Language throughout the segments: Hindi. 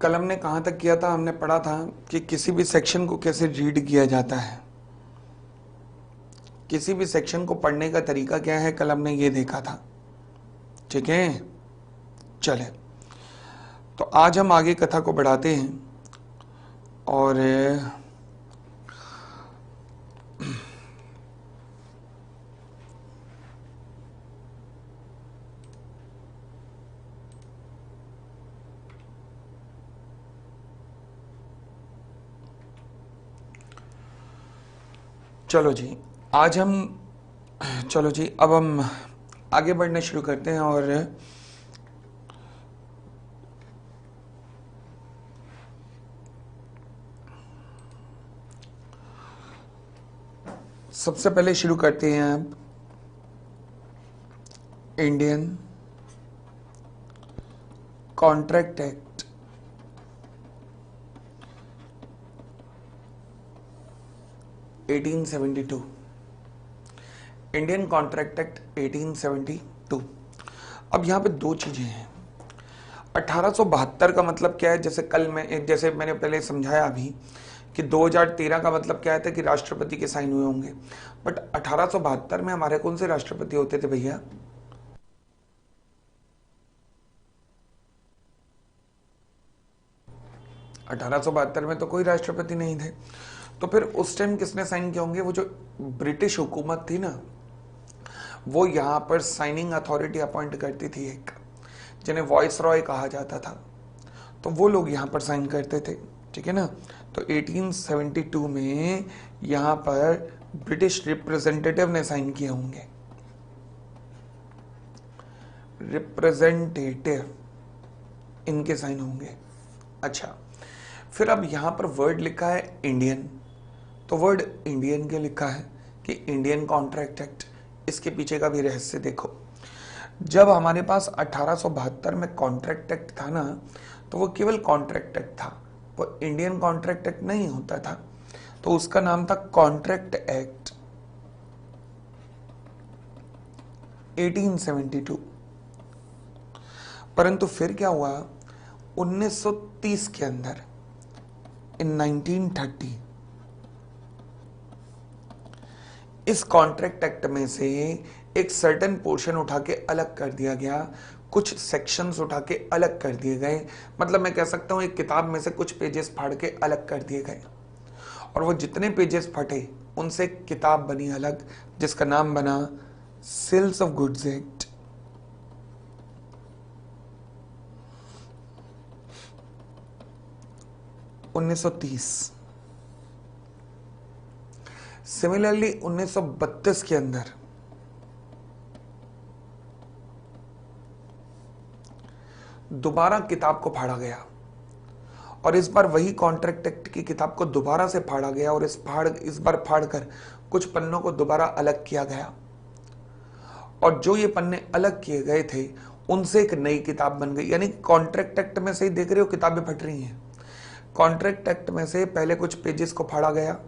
कल हमने कहाँ तक किया था? हमने पढ़ा था कि किसी भी सेक्शन को कैसे रीड किया जाता है, किसी भी सेक्शन को पढ़ने का तरीका क्या है, कल हमने ये देखा था। ठीक है, चले तो आज हम आगे कथा को बढ़ाते हैं और चलो जी, आज हम चलो जी अब हम आगे बढ़ना शुरू करते हैं। और सबसे पहले शुरू करते हैं अब Indian contract act 1872। Indian contract act 1872। अब यहां पे दो चीजें हैं। 1872 का मतलब क्या है? जैसे मैंने पहले समझाया अभी कि 2013 का मतलब क्या था कि राष्ट्रपति के साइन हुए होंगे। बट 1872 में हमारे कौन से राष्ट्रपति होते थे भैया? अठारह सौ बहत्तर में तो कोई राष्ट्रपति नहीं थे। तो फिर उस टाइम किसने साइन किए होंगे? वो जो ब्रिटिश हुकूमत थी ना, वो यहां पर साइनिंग अथॉरिटी अपॉइंट करती थी एक, जिन्हें वॉइस रॉय कहा जाता था। तो वो लोग यहां पर साइन करते थे। ठीक है ना? तो 1872 में यहां पर ब्रिटिश रिप्रेजेंटेटिव ने साइन किए होंगे। रिप्रेजेंटेटिव इनके साइन होंगे। अच्छा, फिर अब यहां पर वर्ड लिखा है इंडियन, तो वर्ड इंडियन के लिखा है कि इंडियन कॉन्ट्रैक्ट एक्ट। इसके पीछे का भी रहस्य देखो। जब हमारे पास 1872 में कॉन्ट्रैक्ट एक्ट था ना, तो वो केवल कॉन्ट्रैक्ट एक्ट था, वो इंडियन कॉन्ट्रैक्ट एक्ट नहीं होता था। तो उसका नाम था कॉन्ट्रैक्ट एक्ट 1872। परंतु फिर क्या हुआ? 1930 के अंदर, इन 1930, इस कॉन्ट्रैक्ट एक्ट में से एक सर्टेन पोर्शन उठा के अलग कर दिया गया, कुछ सेक्शंस उठा के अलग कर दिए गए। मतलब मैं कह सकता हूं एक किताब में से कुछ पेजेस फाड़ के अलग कर दिए गए, और वो जितने पेजेस फटे उनसे एक किताब बनी अलग, जिसका नाम बना sales of goods act 1930। Similarly 1932 के अंदर दोबारा किताब को फाड़ा गया, और इस बार वही कॉन्ट्रैक्ट एक्ट की किताब को दोबारा से फाड़ा गया, और इस बार फाड़कर कुछ पन्नों को दोबारा अलग किया गया, और जो ये पन्ने अलग किए गए थे उनसे एक नई किताब बन गई। यानी कॉन्ट्रैक्ट एक्ट में से ही देख रहे हो किताबें फट रही हैं। कॉन्ट्रैक्ट एक्ट में से पहले कुछ पेजेस को फाड़ा गया,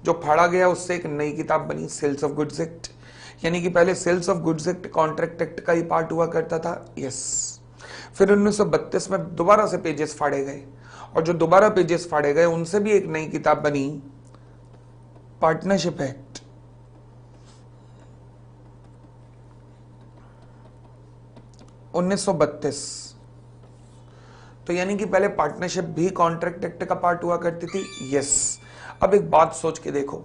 जो फाड़ा गया उससे एक नई किताब बनी सेल्स ऑफ गुड्स एक्ट। यानी कि पहले sales of goods act contract act का ही पार्ट हुआ करता था। यस। फिर 1932 में दोबारा से पेजेस फाड़े गए, और जो दोबारा पेजेस फाड़े गए उनसे भी एक नई किताब बनी पार्टनरशिप एक्ट 1932। तो यानी कि पहले पार्टनरशिप भी कॉन्ट्रैक्ट एक्ट का पार्ट हुआ करती थी। यस। अब एक बात सोच के देखो,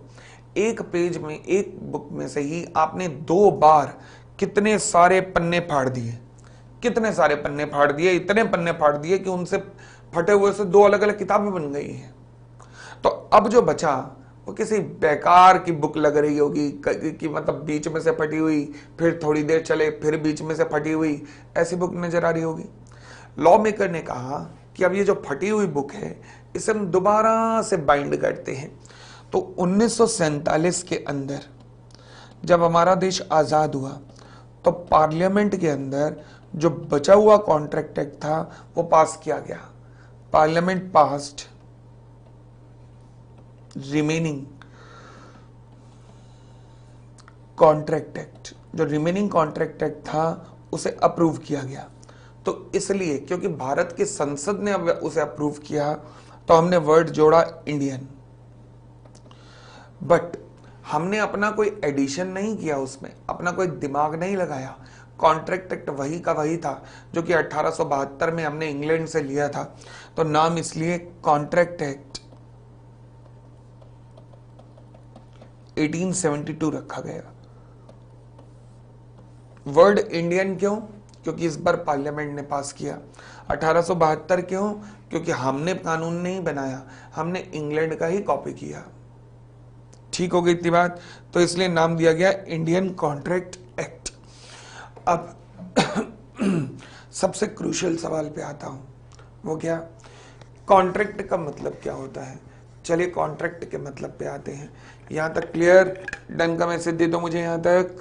एक पेज में, एक बुक में से ही आपने 2 बार कितने सारे पन्ने फाड़ दिए, कितने सारे पन्ने फाड़ दिए, इतने पन्ने फाड़ दिए कि उनसे फटे हुए से 2 अलग अलग किताबें बन गई हैं। तो अब जो बचा वो किसी बेकार की बुक लग रही होगी कि मतलब बीच में से फटी हुई, फिर थोड़ी देर चले फिर बीच में से फटी हुई, ऐसी बुक नजर आ रही होगी। लॉ मेकर ने कहा कि अब ये जो फटी हुई बुक है इसे हम दोबारा से बाइंड करते हैं। तो 1947 के अंदर जब हमारा देश आजाद हुआ, तो पार्लियामेंट के अंदर जो बचा हुआ कॉन्ट्रैक्ट एक्ट था वो पास किया गया। Parliament passed remaining contract act, जो रिमेनिंग कॉन्ट्रैक्ट एक्ट था उसे अप्रूव किया गया। तो इसलिए क्योंकि भारत की संसद ने अब उसे अप्रूव किया तो हमने वर्ड जोड़ा इंडियन, बट हमने अपना कोई एडिशन नहीं किया, उसमें अपना कोई दिमाग नहीं लगाया। कॉन्ट्रैक्ट एक्ट वही का वही था जो कि 1872 में हमने इंग्लैंड से लिया था, तो नाम इसलिए कॉन्ट्रैक्ट एक्ट 1872 रखा गया। वर्ड इंडियन क्यों? क्योंकि इस बार पार्लियामेंट ने पास किया। 1872 क्यों? क्योंकि हमने कानून नहीं बनाया, हमने इंग्लैंड का ही कॉपी किया। ठीक हो गई इतनी बात? तो इसलिए नाम दिया गया इंडियन कॉन्ट्रैक्ट एक्ट। अब सबसे क्रूशियल सवाल पे आता हूं, वो क्या? कॉन्ट्रैक्ट का मतलब क्या होता है? चलिए कॉन्ट्रैक्ट के मतलब पे आते हैं। यहां तक क्लियर? डन का मैसेज दे दो मुझे यहां तक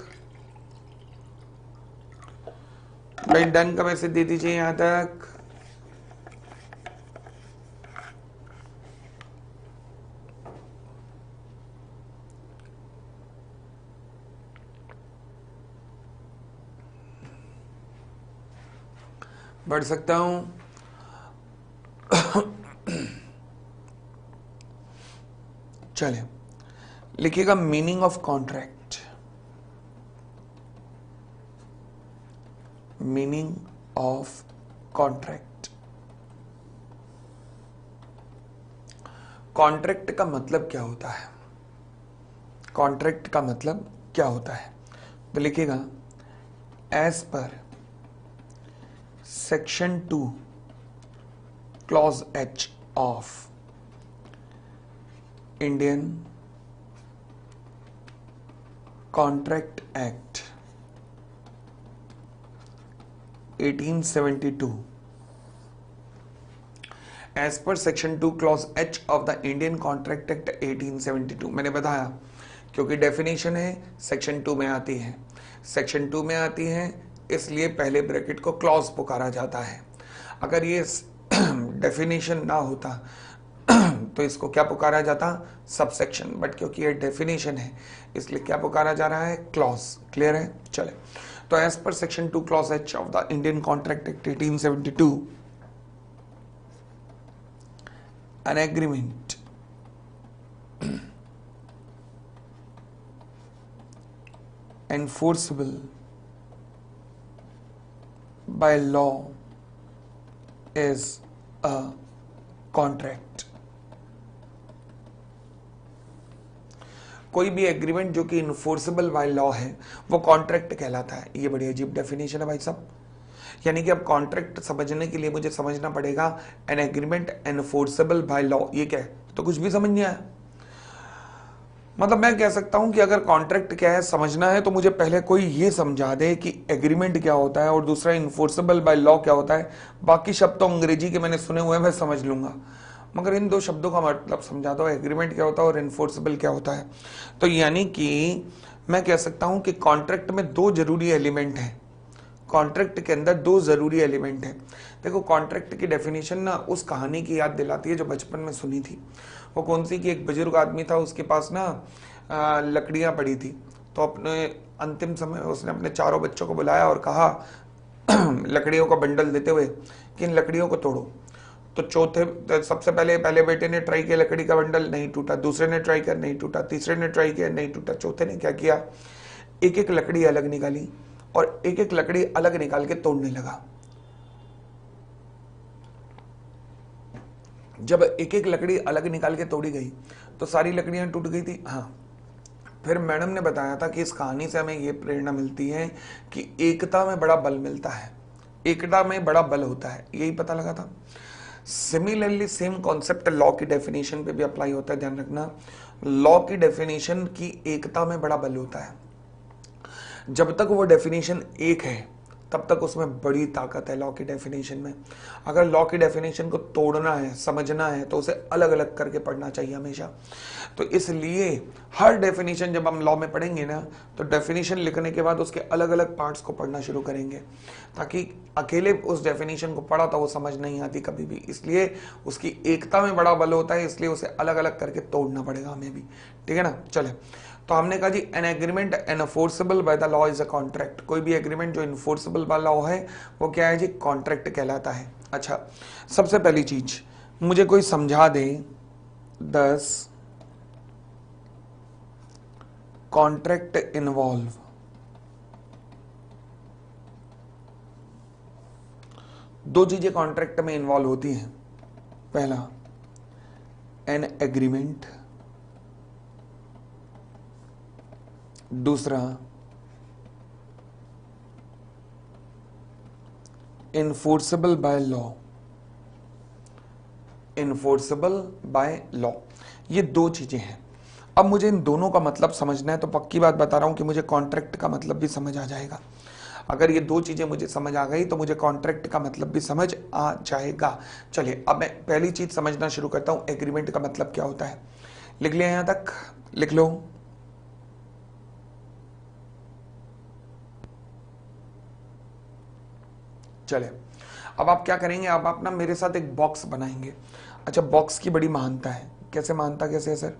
भाई, डन का मैसेज दे दीजिए यहां तक। बढ़ सकता हूं? चले लिखिएगा meaning of contract. Meaning of contract. Contract का मतलब क्या होता है? कॉन्ट्रैक्ट का मतलब क्या होता है? तो लिखिएगा as per section 2 clause H of Indian contract act 1872, as per section 2 clause H of the Indian contract act 1872। मैंने बताया क्योंकि डेफिनेशन है सेक्शन 2 में आती है, सेक्शन 2 में आती है इसलिए पहले ब्रैकेट को क्लॉज पुकारा जाता है। अगर ये डेफिनेशन ना होता तो इसको क्या पुकारा जाता? सबसेक्शन। बट क्योंकि ये डेफिनेशन है इसलिए क्या पुकारा जा रहा है? क्लॉज। क्लियर है? चले तो as per section 2 clause H of the Indian contract act 1872, an agreement enforceable by law is a contract। कोई भी एग्रीमेंट जो कि इन्फोर्सेबल बाय लॉ है वो कॉन्ट्रैक्ट कहलाता है। ये बड़ी अजीब डेफिनेशन है भाई साहब। यानी कि अब कॉन्ट्रैक्ट समझने के लिए मुझे समझना पड़ेगा N agreement enforceable by law. ये क्या है? तो कुछ भी समझ नहीं आया। मतलब मैं कह सकता हूं कि अगर कॉन्ट्रैक्ट क्या है समझना है तो मुझे पहले कोई ये समझा दे कि एग्रीमेंट क्या होता है और दूसरा इन्फोर्सेबल बाय लॉ क्या होता है। बाकी शब्द तो अंग्रेजी के मैंने सुने हुए हैं, मैं समझ लूंगा, मगर इन दो शब्दों का मतलब समझा दो, एग्रीमेंट क्या होता है और इन्फोर्सेबल क्या होता है। तो यानी कि मैं कह सकता हूं कि कॉन्ट्रैक्ट में दो जरूरी एलिमेंट हैं। कॉन्ट्रैक्ट के अंदर दो जरूरी एलिमेंट हैं। देखो कॉन्ट्रैक्ट की डेफिनेशन ना उस कहानी की याद दिलाती है जो बचपन में सुनी थी। वो कौन सी? कि एक बुजुर्ग आदमी था, उसके पास ना लकड़ियां पड़ी थी, तो अपने अंतिम समय उसने अपने चारों बच्चों को बुलाया और कहा लकड़ियों का बंडल देते हुए कि इन लकड़ियों को तोड़ो। तो सबसे पहले बेटे ने ट्राई किया, लकड़ी का बंडल नहीं टूटा, दूसरे ने ट्राई किया नहीं टूटा, तीसरे ने ट्राई किया नहीं टूटा, चौथे ने क्या किया? एक एक लकड़ी अलग निकाली और एक एक लकड़ी अलग निकाल के तोड़ने लगा। जब एक एक लकड़ी अलग निकाल के तोड़ी गई तो सारी लकड़ियां टूट गई थी। हाँ, फिर मैडम ने बताया था कि इस कहानी से हमें यह प्रेरणा मिलती है कि एकता में बड़ा बल मिलता है, एकता में बड़ा बल होता है, यही पता लगा था। सिमिलरली सेम कॉन्सेप्ट लॉ की डेफिनेशन पे भी अप्लाई होता है, ध्यान रखना। लॉ की डेफिनेशन की एकता में बड़ा बल होता है। जब तक वो डेफिनेशन एक है तब तक उसमें बड़ी ताकत है लॉ की डेफिनेशन में। अगर लॉ की डेफिनेशन को तोड़ना है, समझना है, तो उसे अलग अलग करके पढ़ना चाहिए हमेशा। तो इसलिए हर डेफिनेशन जब हम लॉ में पढ़ेंगे ना तो डेफिनेशन लिखने के बाद उसके अलग अलग पार्ट्स को पढ़ना शुरू करेंगे, ताकि अकेले उस डेफिनेशन को पढ़ा तो वो समझ नहीं आती कभी भी। इसलिए उसकी एकता में बड़ा बल होता है, इसलिए उसे अलग अलग करके तोड़ना पड़ेगा हमें भी। ठीक है ना? चले तो हमने कहा जी an agreement enforceable by the law is a contract. कोई भी एग्रीमेंट जो इन्फोर्सेबल बाय लॉ है वो क्या है जी, कॉन्ट्रैक्ट कहलाता है। अच्छा, सबसे पहली चीज मुझे कोई समझा दे 10 कॉन्ट्रैक्ट इन्वॉल्व। दो चीजें कॉन्ट्रैक्ट में इन्वॉल्व होती हैं। पहला एन एग्रीमेंट, दूसरा enforceable by law. Enforceable by law, ये दो चीजें हैं। अब मुझे इन दोनों का मतलब समझना है, तो पक्की बात बता रहा हूं कि मुझे कॉन्ट्रैक्ट का मतलब भी समझ आ जाएगा। अगर ये दो चीजें मुझे समझ आ गई तो मुझे कॉन्ट्रैक्ट का मतलब भी समझ आ जाएगा। चलिए अब मैं पहली चीज समझना शुरू करता हूं, एग्रीमेंट का मतलब क्या होता है। लिख लिया यहां तक, लिख लो। चले, अब आप क्या करेंगे, अब आप ना मेरे साथ एक बॉक्स बनाएंगे। अच्छा, बॉक्स की बड़ी महानता है। कैसे महानता, कैसे है सर?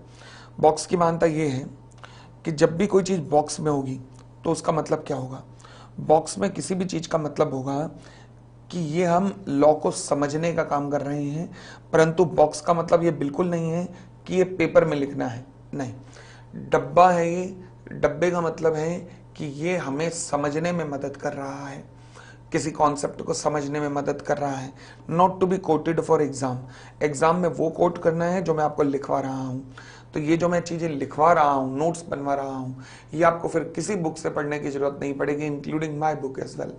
बॉक्स की महानता ये है कि जब भी कोई चीज बॉक्स में होगी तो उसका मतलब क्या होगा। बॉक्स में किसी भी चीज का मतलब होगा कि ये हम लॉ को समझने का काम कर रहे हैं, परंतु बॉक्स का मतलब ये बिल्कुल नहीं है कि ये पेपर में लिखना है। नहीं, डब्बा है ये, डब्बे का मतलब है कि ये हमें समझने में मदद कर रहा है, किसी कॉन्सेप्ट को समझने में मदद कर रहा है। Not to be quoted for exam. Exam में वो कोट करना है जो मैं आपको लिखवा रहा हूं। तो ये जो मैं चीजें लिखवा रहा हूं, नोट्स बनवा रहा हूं, ये आपको फिर किसी बुक से पढ़ने की जरूरत नहीं पड़ेगी, including my book as well.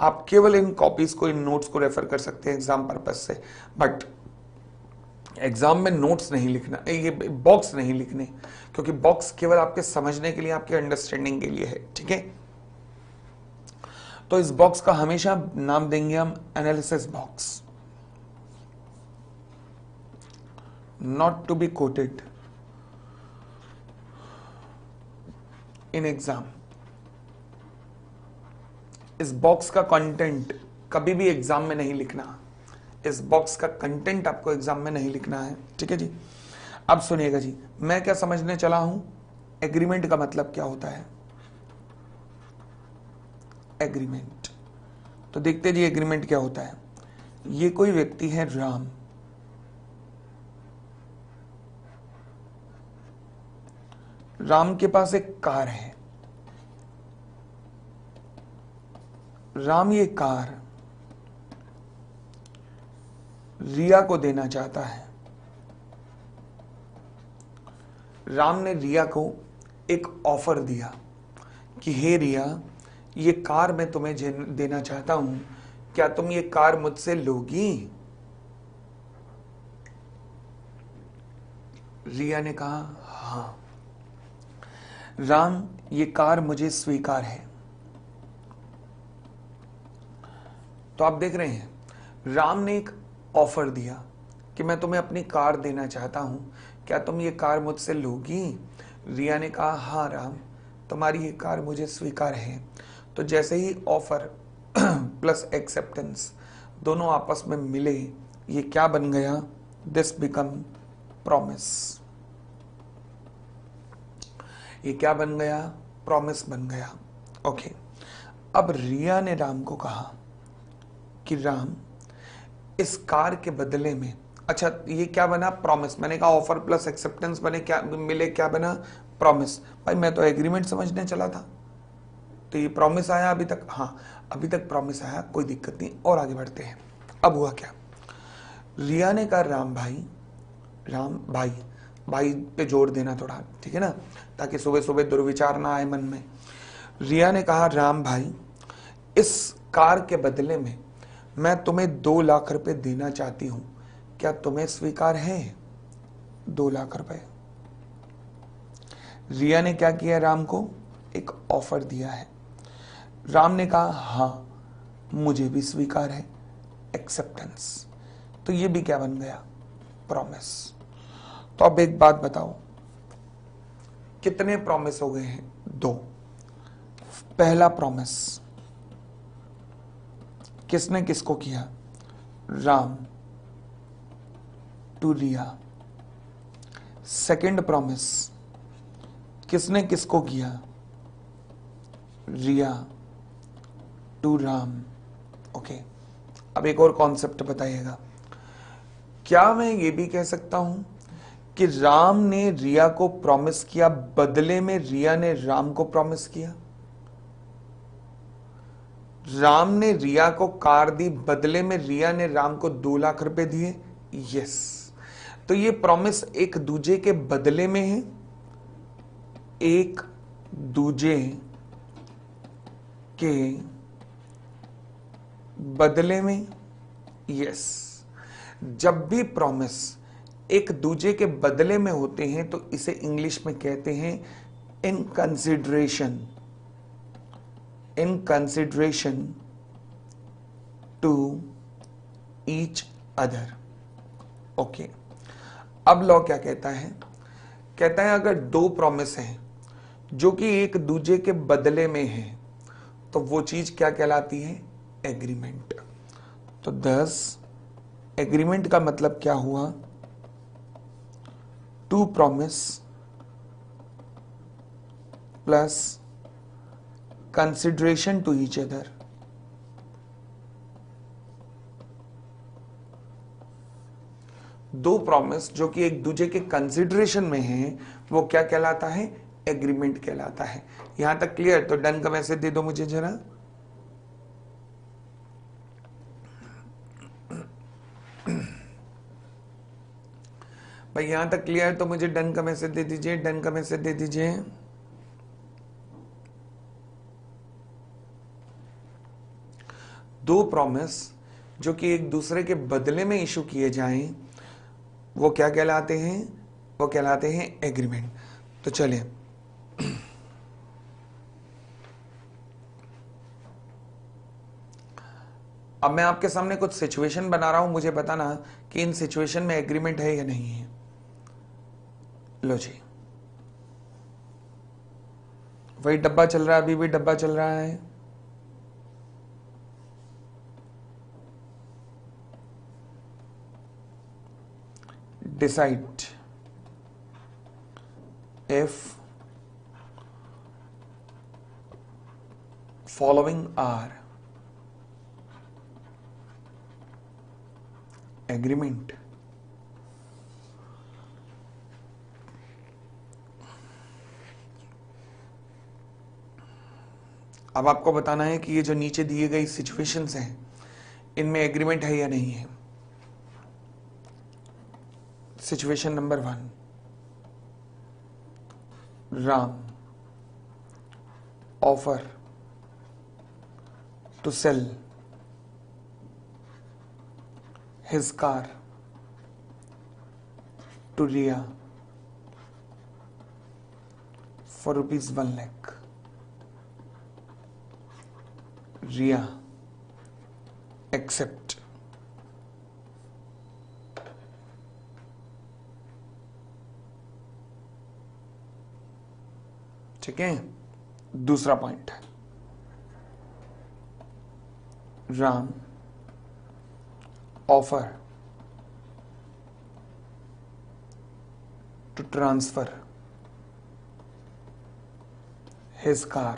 आप केवल इन कॉपीज को, इन नोट्स को रेफर कर सकते हैं एग्जाम पर्पज से। बट एग्जाम में नोट्स नहीं लिखना, ये बॉक्स नहीं लिखने, क्योंकि बॉक्स केवल आपके समझने के लिए, आपके अंडरस्टैंडिंग के लिए है। ठीक है, तो इस बॉक्स का हमेशा नाम देंगे हम analysis box, not to be quoted in exam. इस बॉक्स का कंटेंट कभी भी एग्जाम में नहीं लिखना। इस बॉक्स का कंटेंट आपको एग्जाम में नहीं लिखना है। ठीक है जी, अब सुनिएगा जी, मैं क्या समझने चला हूं, एग्रीमेंट का मतलब क्या होता है। एग्रीमेंट, तो देखते जी एग्रीमेंट क्या होता है। ये कोई व्यक्ति है राम, राम के पास एक कार है। राम ये कार रिया को देना चाहता है। राम ने रिया को एक ऑफर दिया कि हे रिया, ये कार मैं तुम्हें देना चाहता हूं, क्या तुम ये कार मुझसे लोगी? रिया ने कहा हां। राम, ये कार मुझे स्वीकार है। तो आप देख रहे हैं, राम ने एक ऑफर दिया कि मैं तुम्हें अपनी कार देना चाहता हूं, क्या तुम ये कार मुझसे लोगी? रिया ने कहा हाँ राम, तुम्हारी ये कार मुझे स्वीकार है। तो जैसे ही ऑफर प्लस एक्सेप्टेंस दोनों आपस में मिले, ये क्या बन गया, दिस बिकम प्रॉमिस। ये क्या बन गया, प्रॉमिस बन गया। ओके, अब रिया ने राम को कहा कि राम, इस कार के बदले में, अच्छा ये क्या बना, प्रॉमिस। मैंने कहा ऑफर प्लस एक्सेप्टेंस बने, क्या मिले, क्या बना, प्रॉमिस। भाई मैं तो एग्रीमेंट समझने चला था, तो ये प्रॉमिस आया अभी तक? हाँ, अभी तक प्रॉमिस आया, कोई दिक्कत नहीं, और आगे बढ़ते हैं। अब हुआ क्या, रिया ने कहा राम भाई, राम भाई, भाई पे जोर देना थोड़ा, ठीक है ना, ताकि सुबह सुबह दुर्विचार ना आए मन में। रिया ने कहा राम भाई, इस कार के बदले में मैं तुम्हें 2 लाख रुपए देना चाहती हूं, क्या तुम्हें स्वीकार है? 2 लाख रुपए। रिया ने क्या किया, राम को एक ऑफर दिया है। राम ने कहा हां मुझे भी स्वीकार है, एक्सेप्टेंस। तो ये भी क्या बन गया, प्रॉमिस। तो अब एक बात बताओ, कितने प्रॉमिस हो गए हैं? 2। पहला प्रॉमिस किसने किसको किया, Ram to Riya. Second promise किसने किसको किया? रिया टू राम। ओके, अब एक और कॉन्सेप्ट बताइएगा, क्या मैं ये भी कह सकता हूं कि राम ने रिया को प्रॉमिस किया, बदले में रिया ने राम को प्रॉमिस किया? राम ने रिया को कार दी, बदले में रिया ने राम को 2 लाख रुपए दिए। यस, तो ये प्रॉमिस एक दूजे के बदले में है, एक दूजे के बदले में। यस, जब भी प्रॉमिस एक दूजे के बदले में होते हैं तो इसे इंग्लिश में कहते हैं in consideration, in consideration to each other. Okay, अब लॉ क्या कहता है? कहता है अगर 2 प्रॉमिस हैं जो कि एक दूजे के बदले में है तो वो चीज क्या कहलाती है? एग्रीमेंट। तो 10 एग्रीमेंट का मतलब क्या हुआ? 2 promise plus consideration to each other. दो प्रॉमिस जो कि एक दूसरे के कंसिडरेशन में हैं वो क्या कहलाता है? एग्रीमेंट कहलाता है। यहां तक क्लियर? तो डन का मैसेज दे दो मुझे जरा। भाई यहां तक क्लियर तो मुझे डन का मैसेज दे दीजिए, डन का मैसेज दे दीजिए। दो प्रॉमिस जो कि एक दूसरे के बदले में इशू किए जाएं वो क्या कहलाते हैं? वो कहलाते हैं एग्रीमेंट। तो चलिए अब मैं आपके सामने कुछ सिचुएशन बना रहा हूं, मुझे बताना कि इन सिचुएशन में एग्रीमेंट है या नहीं है। लो जी, वही डब्बा चल रहा है, अभी भी डब्बा चल रहा है। Decide if following are agreement। अब आपको बताना है कि ये जो नीचे दिए गई सिचुएशंस हैं इनमें एग्रीमेंट है या नहीं है। Situation number 1, Ram offer to sell his car to Riya for rupees 1 lakh। Riya accept। ठीक है, दूसरा पॉइंट है, Ram offer to transfer his car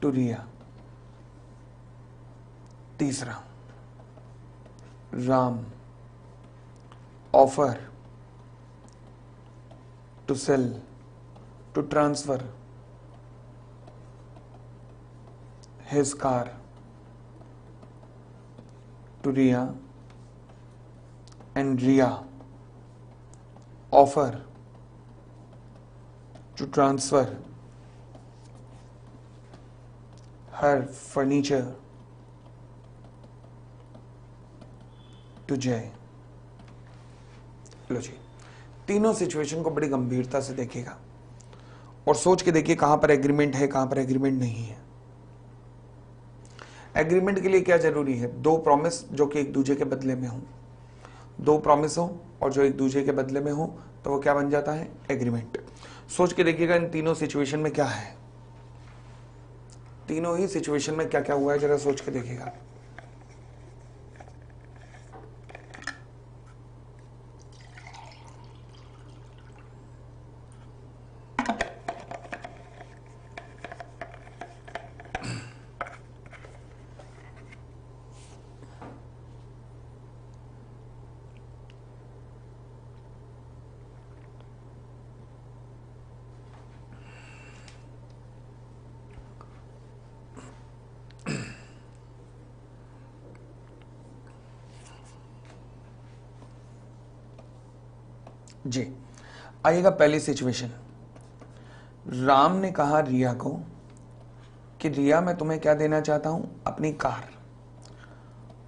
to Riya। तीसरा, Ram offer to sell, to transfer his car to Riya, and Riya offer to transfer her furniture to Jay। लो जी, तीनों सिचुएशन को बड़ी गंभीरता से देखिएगा और सोच के देखिए कहां पर एग्रीमेंट है, कहां पर एग्रीमेंट नहीं है। एग्रीमेंट के लिए क्या जरूरी है? 2 प्रॉमिस जो कि एक दूसरे के बदले में हो, 2 प्रॉमिस हो और जो एक दूसरे के बदले में हो तो वो क्या बन जाता है? एग्रीमेंट। सोच के देखिएगा इन तीनों सिचुएशन में क्या है, तीनों ही सिचुएशन में क्या क्या हुआ है, जरा सोच के देखिएगा। जी, आइएगा पहली सिचुएशन। राम ने कहा रिया को कि रिया मैं तुम्हें क्या देना चाहता हूं, अपनी कार,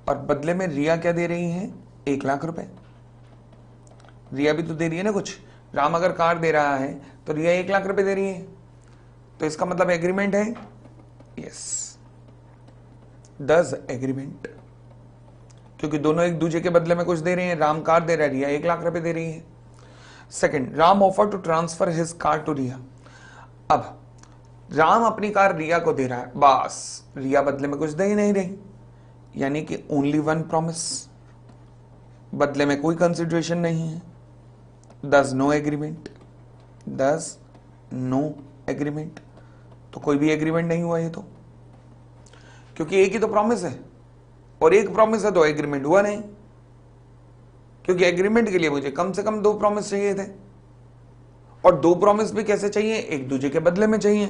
और बदले में रिया क्या दे रही है, 1,00,000 रुपए। रिया भी तो दे रही है ना कुछ। राम अगर कार दे रहा है तो रिया 1,00,000 रुपए दे रही है, तो इसका मतलब एग्रीमेंट है। यस, डज एग्रीमेंट, क्योंकि दोनों एक दूसरे के बदले में कुछ दे रहे हैं। राम कार दे रहा है, रिया 1,00,000 रुपए दे रही है। Second, Ram offer to transfer his car to Riya. अब राम अपनी कार रिया को दे रहा है, बस रिया बदले में कुछ दे ही नहीं रही, यानी कि ओनली वन प्रॉमिस, बदले में कोई कंसिडरेशन नहीं है। दस नो एग्रीमेंट, दस नो एग्रीमेंट, तो कोई भी एग्रीमेंट नहीं हुआ ये तो, क्योंकि एक ही तो प्रॉमिस है, और एक प्रॉमिस है तो एग्रीमेंट हुआ नहीं, क्योंकि एग्रीमेंट के लिए मुझे कम से कम 2 प्रॉमिस चाहिए थे, और 2 प्रॉमिस भी कैसे चाहिए, एक दूसरे के बदले में चाहिए।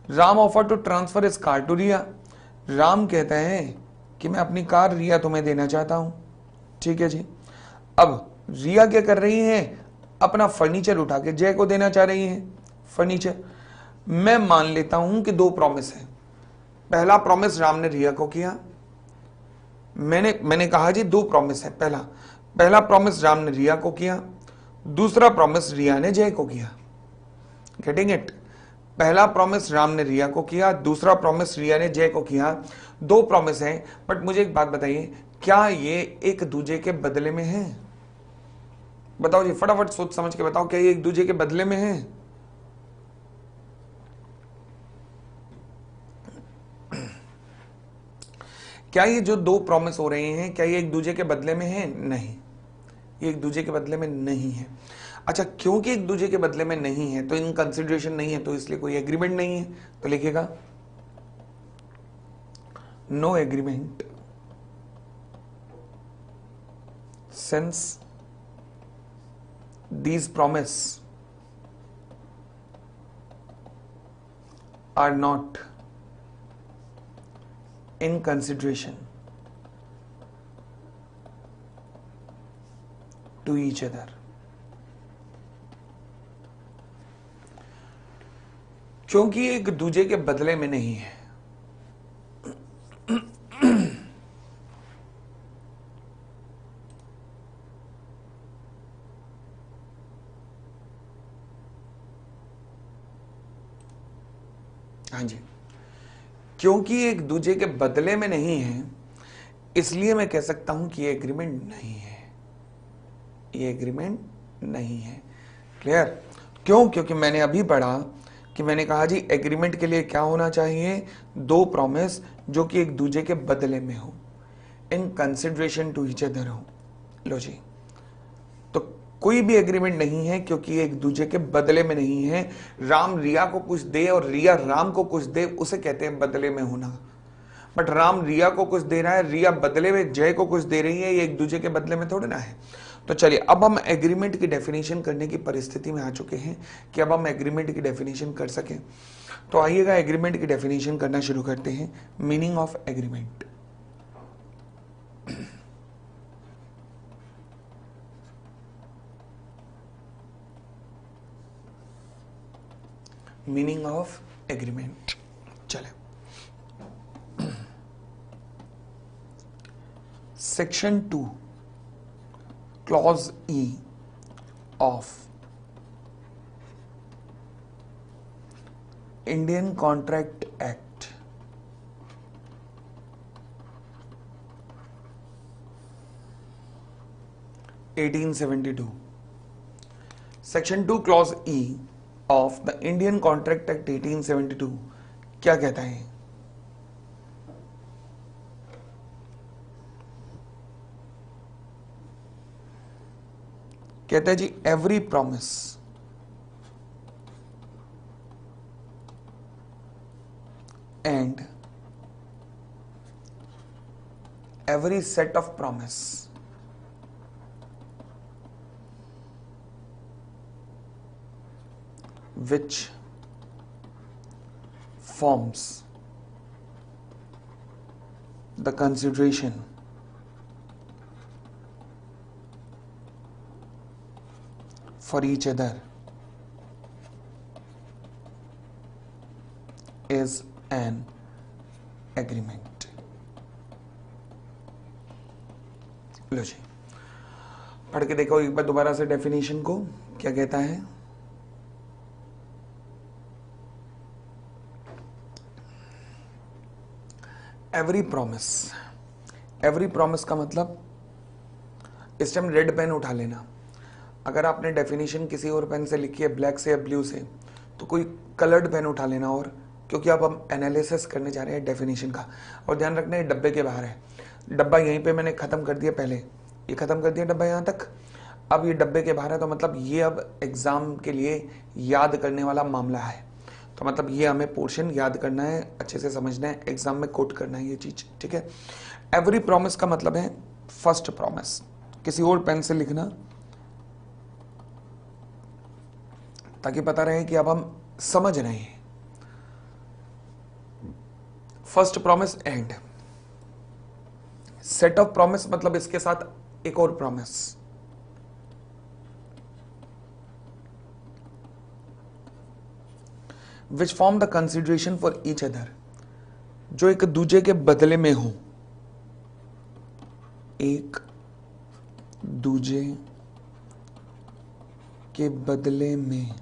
राम ऑफर टू ट्रांसफर इस कार टू रिया। राम कहता है कि मैं अपनी कार रिया तुम्हें देना चाहता हूं, ठीक है जी। अब रिया क्या कर रही है, अपना फर्नीचर उठा के जय को देना चाह रही है, फर्नीचर। मैं मान लेता हूं कि 2 प्रॉमिस है। पहला प्रॉमिस राम ने रिया को किया, मैंने कहा जी 2 प्रॉमिस है। पहला प्रॉमिस राम ने रिया को किया, दूसरा प्रॉमिस रिया ने जय को किया। Getting it? पहला प्रॉमिस राम ने रिया को किया, दूसरा प्रॉमिस रिया ने जय को किया। 2 प्रॉमिस हैं, बट मुझे एक बात बताइए, क्या ये एक दूसरे के बदले में है? बताओ जी, फटाफट सोच समझ के बताओ, क्या ये एक दूसरे के बदले में है? क्या ये जो 2 प्रॉमिस हो रहे हैं, क्या ये एक दूसरे के बदले में है? नहीं, ये एक दूसरे के बदले में नहीं है। अच्छा, क्योंकि एक दूसरे के बदले में नहीं है तो इन कंसिडरेशन नहीं है, तो इसलिए कोई एग्रीमेंट नहीं है, तो लिखेगा no agreement since these promise are not in consideration to each other। क्योंकि एक दूसरे के बदले में नहीं है। हाँ जी, क्योंकि एक दूसरे के बदले में नहीं है, इसलिए मैं कह सकता हूं कि ये एग्रीमेंट नहीं है, ये एग्रीमेंट नहीं है। क्लियर? क्यों? क्योंकि मैंने अभी पढ़ा कि मैंने कहा जी एग्रीमेंट के लिए क्या होना चाहिए, 2 प्रॉमिस जो कि एक दूसरे के बदले में हो, in consideration to each other हो। लो जी, तो कोई भी एग्रीमेंट नहीं है क्योंकि एक दूसरे के बदले में नहीं है। राम रिया को कुछ दे और रिया राम को कुछ दे, उसे कहते हैं बदले में होना। बट राम रिया को कुछ दे रहा है, रिया बदले में जय को कुछ दे रही है, ये एक दूसरे के बदले में थोड़ी ना है। तो चलिए, अब हम एग्रीमेंट की डेफिनेशन करने की परिस्थिति में आ चुके हैं कि अब हम एग्रीमेंट की डेफिनेशन कर सकें। तो आइएगा एग्रीमेंट की डेफिनेशन करना शुरू करते हैं। Meaning of agreement. Meaning of agreement, चले। Section 2 clause E of Indian contract act 1872। Section 2 clause E of the Indian contract act 1872 क्या कहता है? कहता है जी every promise and every set of promise which forms the consideration for each other is an agreement. लो जी, पढ़ के देखो एक बार दोबारा से डेफिनेशन को, क्या कहता है? एवरी प्रॉमिस का मतलब, इस टाइम रेड पेन उठा लेना। अगर आपने डेफिनेशन किसी और पेन से लिखी है, ब्लैक से या ब्लू से, तो कोई कलर्ड पेन उठा लेना, और क्योंकि अब हम एनालिसिस करने जा रहे हैं डेफिनेशन का। और ध्यान रखना ये डब्बे के बाहर है, डब्बा यहीं पे मैंने खत्म कर दिया, पहले ये खत्म कर दिया डब्बा यहाँ तक, अब ये डब्बे के बाहर है, तो मतलब ये अब एग्जाम के लिए याद करने वाला मामला है। तो मतलब ये हमें पोर्शन याद करना है, अच्छे से समझना है, एग्जाम में कोट करना है ये चीज, ठीक है। एवरी प्रॉमिस का मतलब है फर्स्ट प्रॉमिस, किसी और पेन से लिखना ताकि पता रहे कि अब हम समझ रहे हैं। First promise and, set of promise मतलब इसके साथ एक और promise, which form the consideration for each other, जो एक दूसरे के बदले में हो, एक दूसरे के बदले में,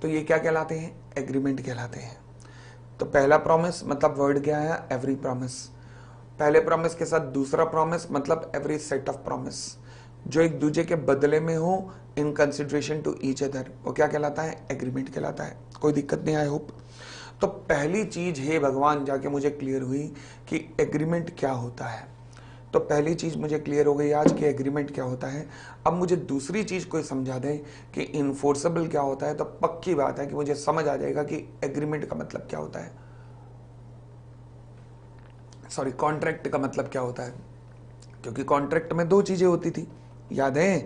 तो ये क्या कहलाते हैं? एग्रीमेंट कहलाते हैं। तो पहला प्रॉमिस मतलब वर्ड क्या है? Every promise. पहले प्रॉमिस के साथ दूसरा प्रॉमिस मतलब एवरी सेट ऑफ प्रॉमिस, जो एक दूसरे के बदले में हो in consideration to each other, वो क्या कहलाता है? एग्रीमेंट कहलाता है। कोई दिक्कत नहीं, आई होप। तो पहली चीज हे भगवान जाके मुझे क्लियर हुई कि एग्रीमेंट क्या होता है। तो पहली चीज मुझे क्लियर हो गई आज कि एग्रीमेंट क्या होता है। अब मुझे दूसरी चीज कोई समझा दे कि इन्फोर्सेबल क्या होता है, तो पक्की बात है कि मुझे समझ आ जाएगा कि एग्रीमेंट का मतलब क्या होता है, सॉरी कॉन्ट्रैक्ट का मतलब क्या होता है। क्योंकि कॉन्ट्रैक्ट में दो चीजें होती थी, याद है?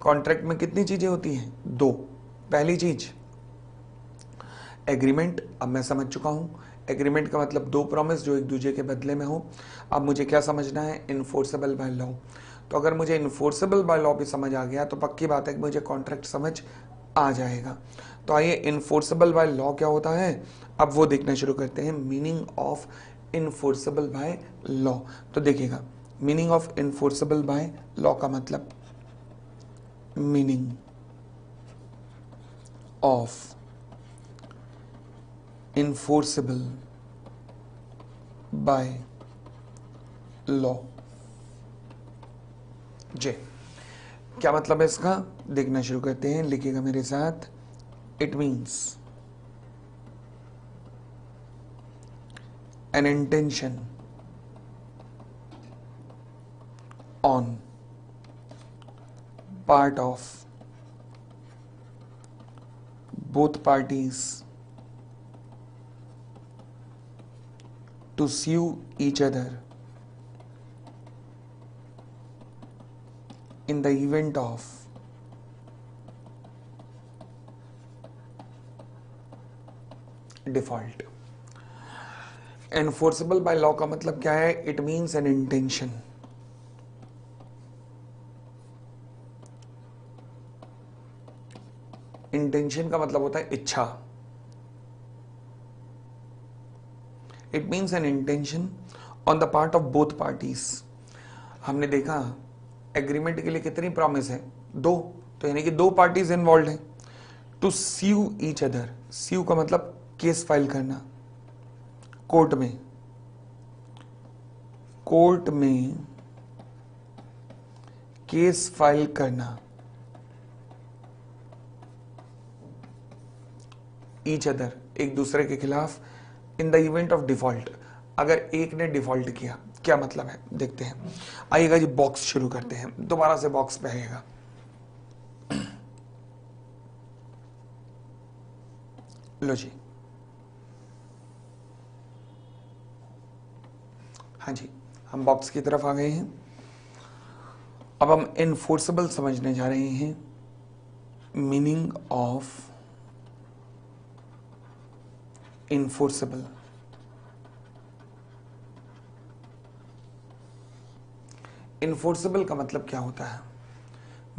कॉन्ट्रैक्ट में कितनी चीजें होती हैं? दो। पहली चीज एग्रीमेंट, अब मैं समझ चुका हूं एग्रीमेंट का मतलब दो प्रॉमिस जो एक दूसरे के बदले में हो। अब मुझे क्या समझना है? Enforceable by law. तो अगर मुझे इन्फोर्सेबल बाय लॉ भी समझ आ गया तो पक्की बात है कि मुझे कॉन्ट्रैक्ट समझ आ जाएगा। तो आइए इन्फोर्सेबल बाय लॉ क्या होता है अब वो देखना शुरू करते हैं। Meaning of enforceable by law, तो देखिएगा meaning of enforceable by law का मतलब, meaning of enforceable by law, जे क्या मतलब है इसका? देखना शुरू करते हैं, लिखिएगा मेरे साथ। It means an intention on part of both parties to sue each other in the event of default। Enforceable bye law का मतलब क्या है? It means an intention, intention का मतलब होता है इच्छा। It means an intention on the part of both parties. हमने देखा एग्रीमेंट के लिए कितनी प्रॉमिस है? दो, तो यानी कि दो पार्टीज इन्वॉल्व हैं। टू स्यू ईच अदर, स्यू का मतलब केस फाइल करना कोर्ट में, कोर्ट में केस फाइल करना ईच अदर, एक दूसरे के खिलाफ। In the event of default, अगर एक ने डिफॉल्ट किया, क्या मतलब है देखते हैं। आइएगा जी बॉक्स शुरू करते हैं, दोबारा से बॉक्स पे आइएगा। लो जी, हाँ जी हम बॉक्स की तरफ आ गए हैं। अब हम इनफोर्सेबल समझने जा रहे हैं। मीनिंग ऑफ इनफोर्सेबल, इनफोर्सेबल का मतलब क्या होता है?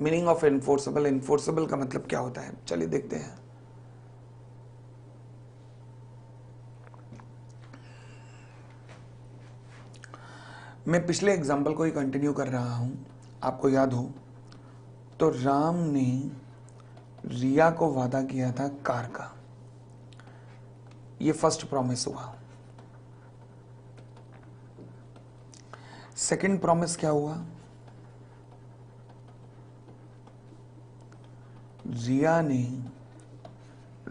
मीनिंग ऑफ इनफोर्सेबल, इनफोर्सेबल का मतलब क्या होता है, चलिए देखते हैं। मैं पिछले एग्जाम्पल को ही कंटिन्यू कर रहा हूं, आपको याद हो तो राम ने रिया को वादा किया था कार का, ये फर्स्ट प्रॉमिस हुआ। सेकंड प्रॉमिस क्या हुआ, रिया ने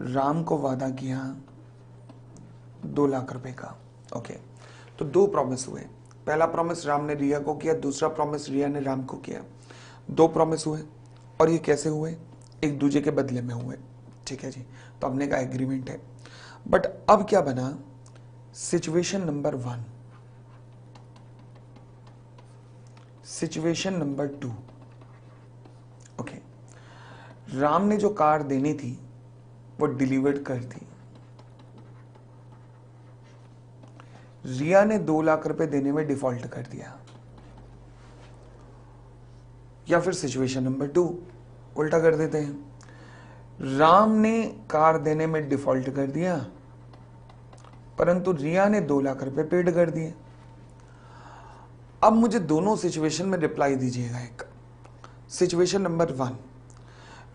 राम को वादा किया 2 लाख रुपए का। ओके, तो 2 प्रॉमिस हुए। पहला प्रॉमिस राम ने रिया को किया, दूसरा प्रॉमिस रिया ने राम को किया। 2 प्रॉमिस हुए, और ये कैसे हुए, एक दूसरे के बदले में हुए। ठीक है जी, तो हमने कहा एग्रीमेंट है। बट अब क्या बना, situation number 1, situation number 2। Okay, Ram ने जो कार देनी थी वो डिलीवर्ड कर दी, रिया ने 2 लाख रुपए देने में डिफॉल्ट कर दिया। या फिर सिचुएशन नंबर 2 उल्टा कर देते हैं, राम ने कार देने में डिफॉल्ट कर दिया, परंतु रिया ने 2 लाख रुपए पेड कर दिए। अब मुझे दोनों सिचुएशन में रिप्लाई दीजिएगा। एक सिचुएशन नंबर 1,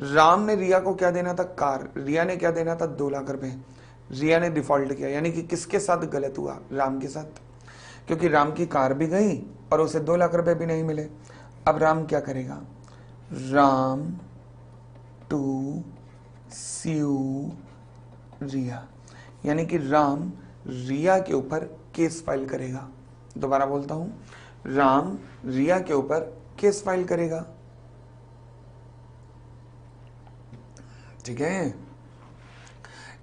राम ने रिया को क्या देना था, कार, रिया ने क्या देना था, 2 लाख रुपए, रिया ने डिफॉल्ट किया। यानी कि किसके साथ गलत हुआ, राम के साथ, क्योंकि राम की कार भी गई और उसे 2 लाख रुपए भी नहीं मिले। अब राम क्या करेगा, राम टू स्यू रिया, यानी कि राम रिया के ऊपर केस फाइल करेगा। दोबारा बोलता हूं, राम रिया के ऊपर केस फाइल करेगा। ठीक है,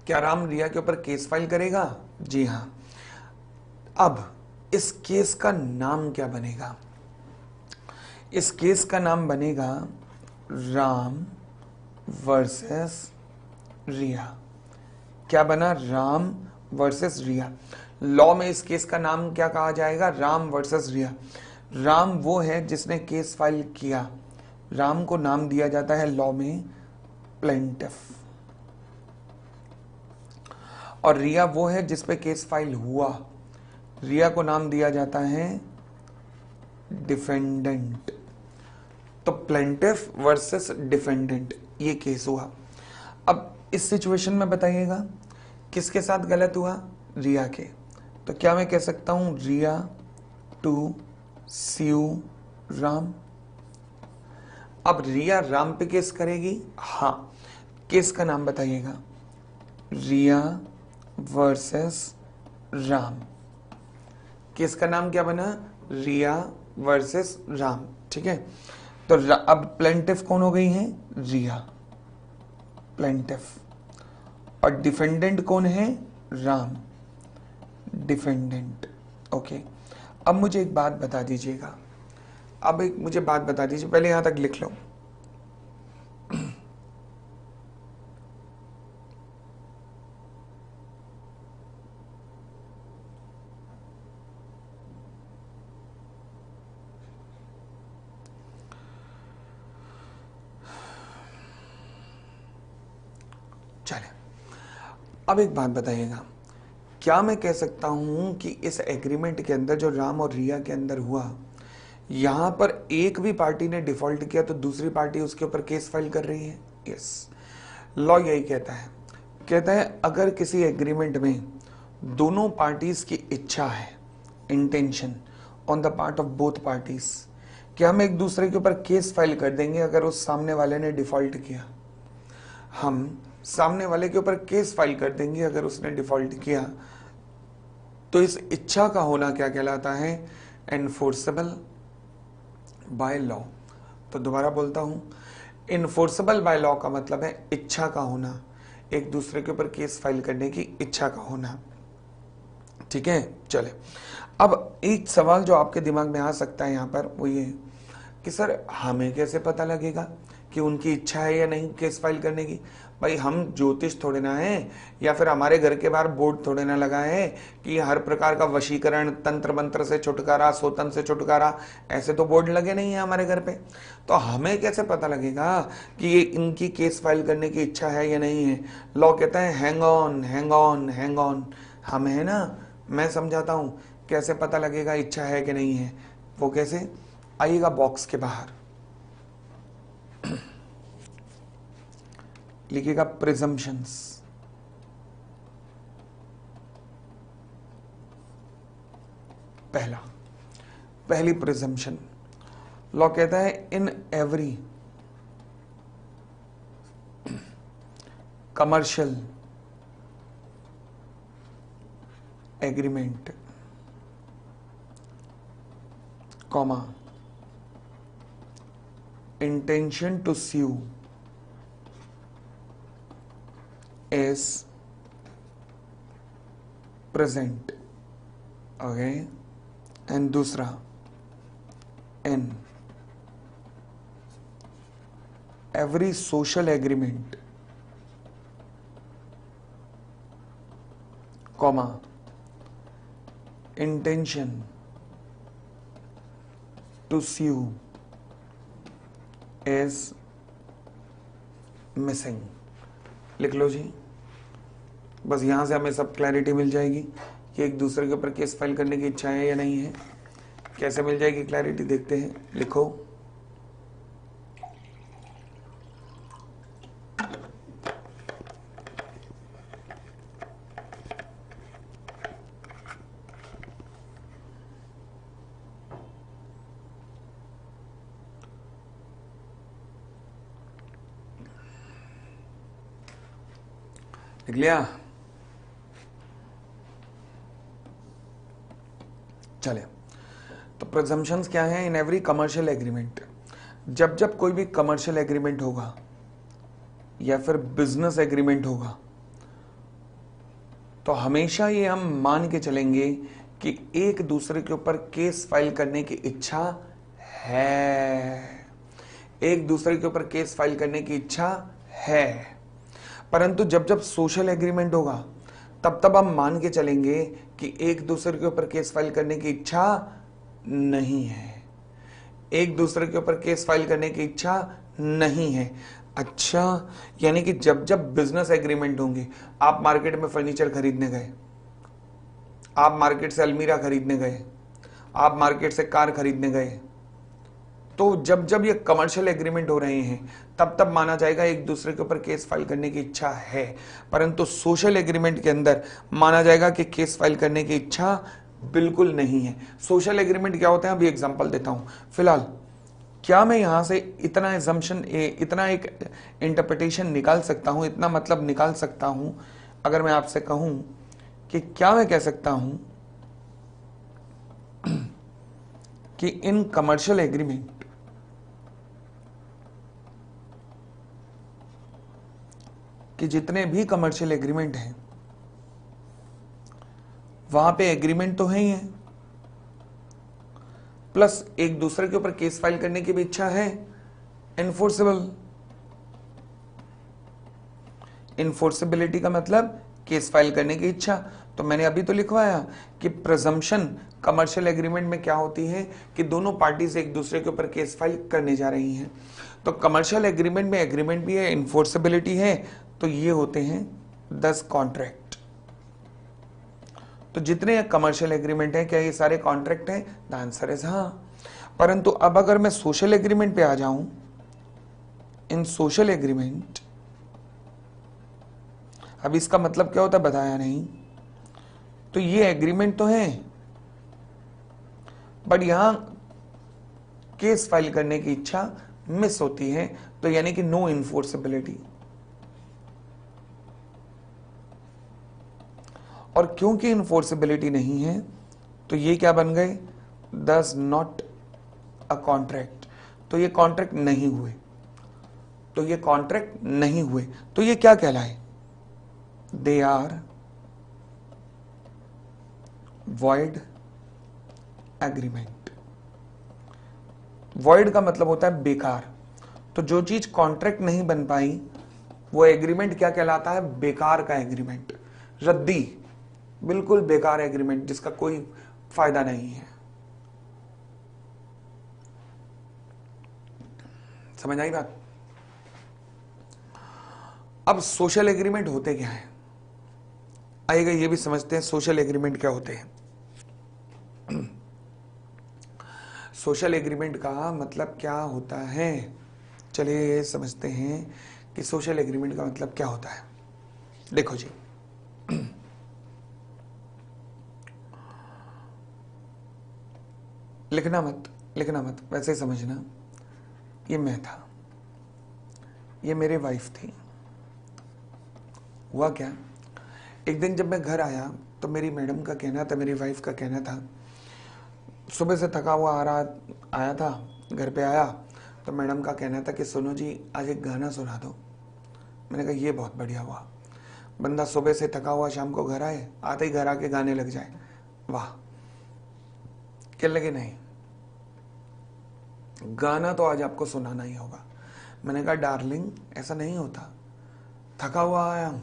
क्या राम रिया के ऊपर केस फाइल करेगा, जी हां। अब इस केस का नाम क्या बनेगा, इस केस का नाम बनेगा राम वर्सेस रिया। क्या बना, राम वर्सेस रिया। लॉ में इस केस का नाम क्या कहा जाएगा, राम वर्सेस रिया। राम वो है जिसने केस फाइल किया, राम को नाम दिया जाता है लॉ में प्लेंटिफ, और रिया वो है जिस पे केस फाइल हुआ, रिया को नाम दिया जाता है डिफेंडेंट। तो प्लेंटिफ वर्सेस डिफेंडेंट, ये केस हुआ। अब इस सिचुएशन में बताइएगा किसके साथ गलत हुआ, रिया के। तो क्या मैं कह सकता हूं, रिया टू स्यू राम। अब रिया राम पे केस करेगी, हां, केस का नाम बताइएगा, रिया वर्सेस राम। केस का नाम क्या बना, रिया वर्सेस राम। ठीक है, तो अब प्लेंटिफ कौन हो गई है, रिया, प्लेंटिफ, और डिफेंडेंट कौन है, राम, डिफेंडेंट। ओके, अब मुझे एक बात बता दीजिएगा, अब एक मुझे बात बता दीजिए, पहले यहां तक लिख लो। चले, अब एक बात बताइएगा, क्या मैं कह सकता हूं कि इस एग्रीमेंट के अंदर जो राम और रिया के अंदर हुआ, यहां पर एक भी पार्टी ने डिफॉल्ट किया तो दूसरी पार्टी उसके ऊपर केस फाइल कर रही है। यस, लॉ यही कहता है अगर किसी एग्रीमेंट में दोनों पार्टीज की इच्छा है, intention on the part of both parties, कि हम एक दूसरे के ऊपर केस फाइल कर देंगे अगर उस सामने वाले ने डिफॉल्ट किया, हम सामने वाले के ऊपर केस फाइल कर देंगे अगर उसने डिफॉल्ट किया, तो इस इच्छा का होना क्या कहलाता है, एनफोर्सेबल बाय लॉ। तो दोबारा बोलता हूं, इनफोर्सेबल बाय लॉ का मतलब है इच्छा का होना, एक दूसरे के ऊपर केस फाइल करने की इच्छा का होना। ठीक है, चले, अब एक सवाल जो आपके दिमाग में आ सकता है यहां पर वो ये कि सर हमें कैसे पता लगेगा कि उनकी इच्छा है या नहीं केस फाइल करने की। भाई हम ज्योतिष थोड़े ना है, या फिर हमारे घर के बाहर बोर्ड थोड़े ना लगा है कि हर प्रकार का वशीकरण, तंत्र मंत्र से छुटकारा, सोतन से छुटकारा, ऐसे तो बोर्ड लगे नहीं है हमारे घर पे। तो हमें कैसे पता लगेगा कि ये इनकी केस फाइल करने की इच्छा है या नहीं है? लॉ कहता है hang on hang on hang on. हम है ना, मैं समझाता हूं कैसे पता लगेगा इच्छा है कि नहीं है। वो कैसे? आइएगा बॉक्स के बाहर, लिखिएगा प्रिजम्पशंस। पहली प्रिजम्पशन, लॉ कहता है in every commercial agreement, comma, intention to sue is present, okay, and दूसरा in every social agreement, comma, intention to sue is missing। लिख लो जी, बस यहां से हमें सब क्लैरिटी मिल जाएगी कि एक दूसरे के ऊपर केस फाइल करने की इच्छा है या नहीं है। कैसे मिल जाएगी क्लैरिटी, देखते हैं। लिखो, लिख लिया? चले, तो प्रिजम्पशंस क्या है? इन एवरी कमर्शियल एग्रीमेंट, जब जब कोई भी कमर्शियल एग्रीमेंट होगा या फिर बिजनेस एग्रीमेंट होगा, तो हमेशा ये हम मान के चलेंगे कि एक दूसरे के ऊपर केस फाइल करने की इच्छा है। एक दूसरे के ऊपर केस फाइल करने की इच्छा है। परंतु जब जब सोशल एग्रीमेंट होगा, तब तब हम मान के चलेंगे कि एक दूसरे के ऊपर केस फाइल करने की इच्छा नहीं है। एक दूसरे के ऊपर केस फाइल करने की इच्छा नहीं है। अच्छा, यानी कि जब जब बिजनेस एग्रीमेंट होंगे, आप मार्केट में फर्नीचर खरीदने गए, आप मार्केट से अलमीरा खरीदने गए, आप मार्केट से कार खरीदने गए, तो जब जब ये कमर्शियल एग्रीमेंट हो रहे हैं, तब तब माना जाएगा एक दूसरे के ऊपर केस फाइल करने की इच्छा है। परंतु सोशल एग्रीमेंट के अंदर माना जाएगा कि केस फाइल करने की इच्छा बिल्कुल नहीं है। सोशल एग्रीमेंट क्या होते हैं, अभी एग्जांपल देता हूं। फिलहाल क्या मैं यहां से इतना एजम्पशन, इतना एक इंटरप्रिटेशन निकाल सकता हूं, इतना मतलब निकाल सकता हूं, अगर मैं आपसे कहूं कि क्या मैं कह सकता हूं कि इन कमर्शियल एग्रीमेंट, कि जितने भी कमर्शियल एग्रीमेंट हैं, वहां पे एग्रीमेंट तो है ही है, प्लस एक दूसरे के ऊपर केस फाइल करने की भी इच्छा है। इन्फोर्सेबल, इन्फोर्सेबिलिटी का मतलब केस फाइल करने की इच्छा। तो मैंने अभी तो लिखवाया कि प्रिजम्पशन कमर्शियल एग्रीमेंट में क्या होती है कि दोनों पार्टीज एक दूसरे के ऊपर केस फाइल करने जा रही हैं। तो कमर्शियल एग्रीमेंट में एग्रीमेंट भी है, इन्फोर्सेबिलिटी है, तो ये होते हैं 10 कॉन्ट्रैक्ट। तो जितने कमर्शियल एग्रीमेंट हैं, क्या ये सारे कॉन्ट्रैक्ट हैं? द आंसर इज हाँ। परंतु अब अगर मैं सोशल एग्रीमेंट पे आ जाऊं, इन सोशल एग्रीमेंट, अब इसका मतलब क्या होता है बताया नहीं। तो ये एग्रीमेंट तो है, बट यहां केस फाइल करने की इच्छा मिस होती है, तो यानी कि नो इन्फोर्सेबिलिटी। और क्योंकि इन्फोर्सेबिलिटी नहीं है, तो ये क्या बन गए? Does not a contract. तो ये कॉन्ट्रैक्ट नहीं हुए, तो ये कॉन्ट्रैक्ट नहीं हुए, तो ये क्या कहलाए? They are void agreement. Void का मतलब होता है बेकार। तो जो चीज कॉन्ट्रैक्ट नहीं बन पाई, वो एग्रीमेंट क्या कहलाता है? बेकार का एग्रीमेंट, रद्दी, बिल्कुल बेकार एग्रीमेंट जिसका कोई फायदा नहीं है। समझ आई बात? अब सोशल एग्रीमेंट होते क्या है, आइएगा ये भी समझते हैं सोशल एग्रीमेंट क्या होते हैं। सोशल एग्रीमेंट का मतलब क्या होता है, चलिए समझते हैं कि सोशल एग्रीमेंट का मतलब क्या होता है। देखो जी, लिखना मत, वैसे ही समझना। ये मैं था, ये मेरी वाइफ थी। हुआ क्या, एक दिन जब मैं घर आया तो मेरी मैडम का कहना था, मेरी वाइफ का कहना था, सुबह से थका हुआ आया था, घर पे आया तो मैडम का कहना था कि सुनो जी आज एक गाना सुना दो। मैंने कहा ये बहुत बढ़िया हुआ, बंदा सुबह से थका हुआ शाम को घर आए, आते ही घर आके गाने लग जाए, वाह। कहने लगे नहीं, गाना तो आज आपको सुनाना ही होगा। मैंने कहा डार्लिंग ऐसा नहीं होता, थका हुआ आया हूं।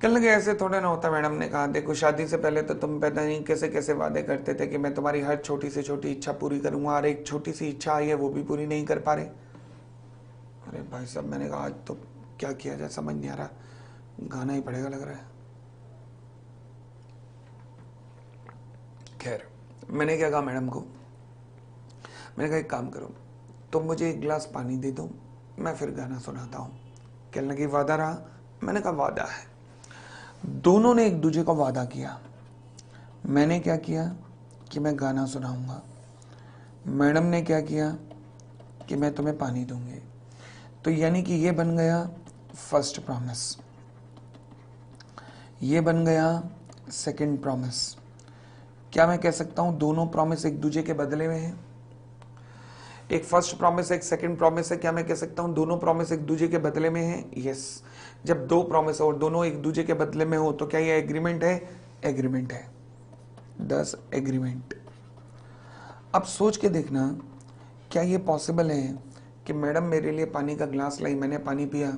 कहने लगे ऐसे थोड़ा ना होता। मैडम ने कहा देखो शादी से पहले तो तुम पता नहीं कैसे कैसे वादे करते थे कि मैं तुम्हारी हर छोटी से छोटी इच्छा पूरी करूंगा, और एक छोटी सी इच्छा आई है वो भी पूरी नहीं कर पा रहे। अरे भाई साहब, मैंने कहा आज तो क्या किया जाए समझ नहीं आ रहा, गाना ही पड़ेगा लग रहा है। खैर मैंने क्या कहा मैडम को, मैंने कहा एक काम करो तुम मुझे एक गिलास पानी दे दो, मैं फिर गाना सुनाता हूँ। कहने लगी वादा रहा। मैंने कहा वादा है। दोनों ने एक दूसरे को वादा किया। मैंने क्या किया कि मैं गाना सुनाऊंगा, मैडम ने क्या किया कि मैं तुम्हें पानी दूंगी। तो यानी कि ये बन गया फर्स्ट प्रॉमिस, ये बन गया सेकंड प्रॉमिस। क्या मैं कह सकता हूं दोनों प्रॉमिस एक दूसरे के बदले में हैं? एक फर्स्ट प्रॉमिस एक सेकंड प्रॉमिस है, क्या मैं कह सकता हूं दोनों प्रॉमिस एक दूसरे के बदले में हैं? यस। जब दो प्रॉमिस और दोनों एक दूसरे के बदले में हो तो क्या ये एग्रीमेंट है? एग्रीमेंट है, 10 एग्रीमेंट। अब सोच के देखना, क्या ये पॉसिबल है कि मैडम मेरे लिए पानी का ग्लास लाई, मैंने पानी पिया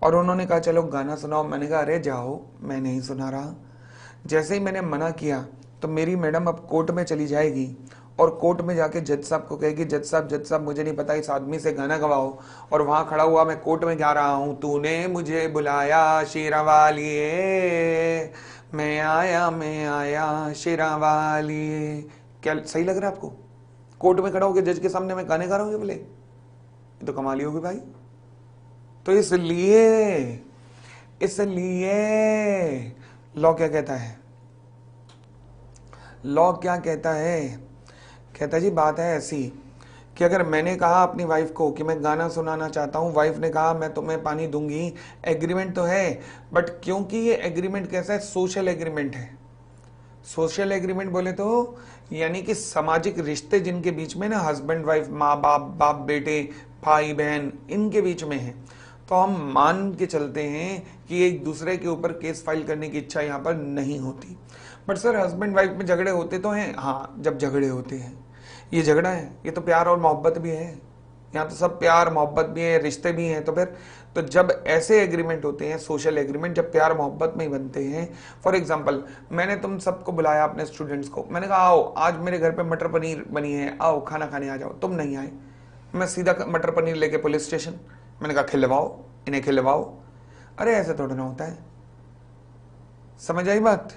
और उन्होंने कहा चलो गाना सुनाओ, मैंने कहा अरे जाओ मैं नहीं सुना रहा। जैसे ही मैंने मना किया तो मेरी मैडम अब कोर्ट में चली जाएगी और कोर्ट में जाके जज साहब को कहेगी जज साहब मुझे नहीं पता, इस आदमी से गाना गवाओ। और वहां खड़ा हुआ मैं कोर्ट में गा रहा हूं, तूने मुझे बुलाया शेरावालिए, मैं आया शेरावालिए। क्या सही लग रहा है आपको? कोर्ट में खड़ा होकर जज के सामने मैं गाने गा रहा हूँ बोले, ये तो कमाल ही होगी भाई। तो इसलिए लॉ क्या कहता है? लॉ क्या कहता है? कहता है जी बात है ऐसी कि अगर मैंने कहा अपनी वाइफ को कि मैं गाना सुनाना चाहता हूं, वाइफ ने कहा मैं तुम्हें पानी दूंगी, एग्रीमेंट तो है, बट क्योंकि ये एग्रीमेंट कैसा है? सोशल एग्रीमेंट है। सोशल एग्रीमेंट बोले तो यानी कि सामाजिक रिश्ते जिनके बीच में ना, हस्बैंड वाइफ, माँ बाप, बाप बेटे, भाई बहन, इनके बीच में है, तो हम मान के चलते हैं कि एक दूसरे के ऊपर केस फाइल करने की इच्छा यहाँ पर नहीं होती। बट सर हस्बैंड वाइफ में झगड़े होते तो हैं, हाँ जब झगड़े होते हैं, ये झगड़ा है, ये तो प्यार और मोहब्बत भी है, यहाँ तो सब प्यार मोहब्बत भी है, रिश्ते भी हैं। तो फिर तो जब ऐसे एग्रीमेंट होते हैं, सोशल एग्रीमेंट, जब प्यार मोहब्बत में ही बनते हैं। फॉर एग्जांपल मैंने तुम सबको बुलाया, अपने स्टूडेंट्स को, मैंने कहा आओ आज मेरे घर पे मटर पनीर बनी है, आओ खाना खाने आ जाओ। तुम नहीं आए, मैं सीधा मटर पनीर लेके पुलिस स्टेशन। मैंने कहा खिलवाओ, इन्हें खिलवाओ। अरे ऐसे थोड़ा ना होता है, समझ आई बात?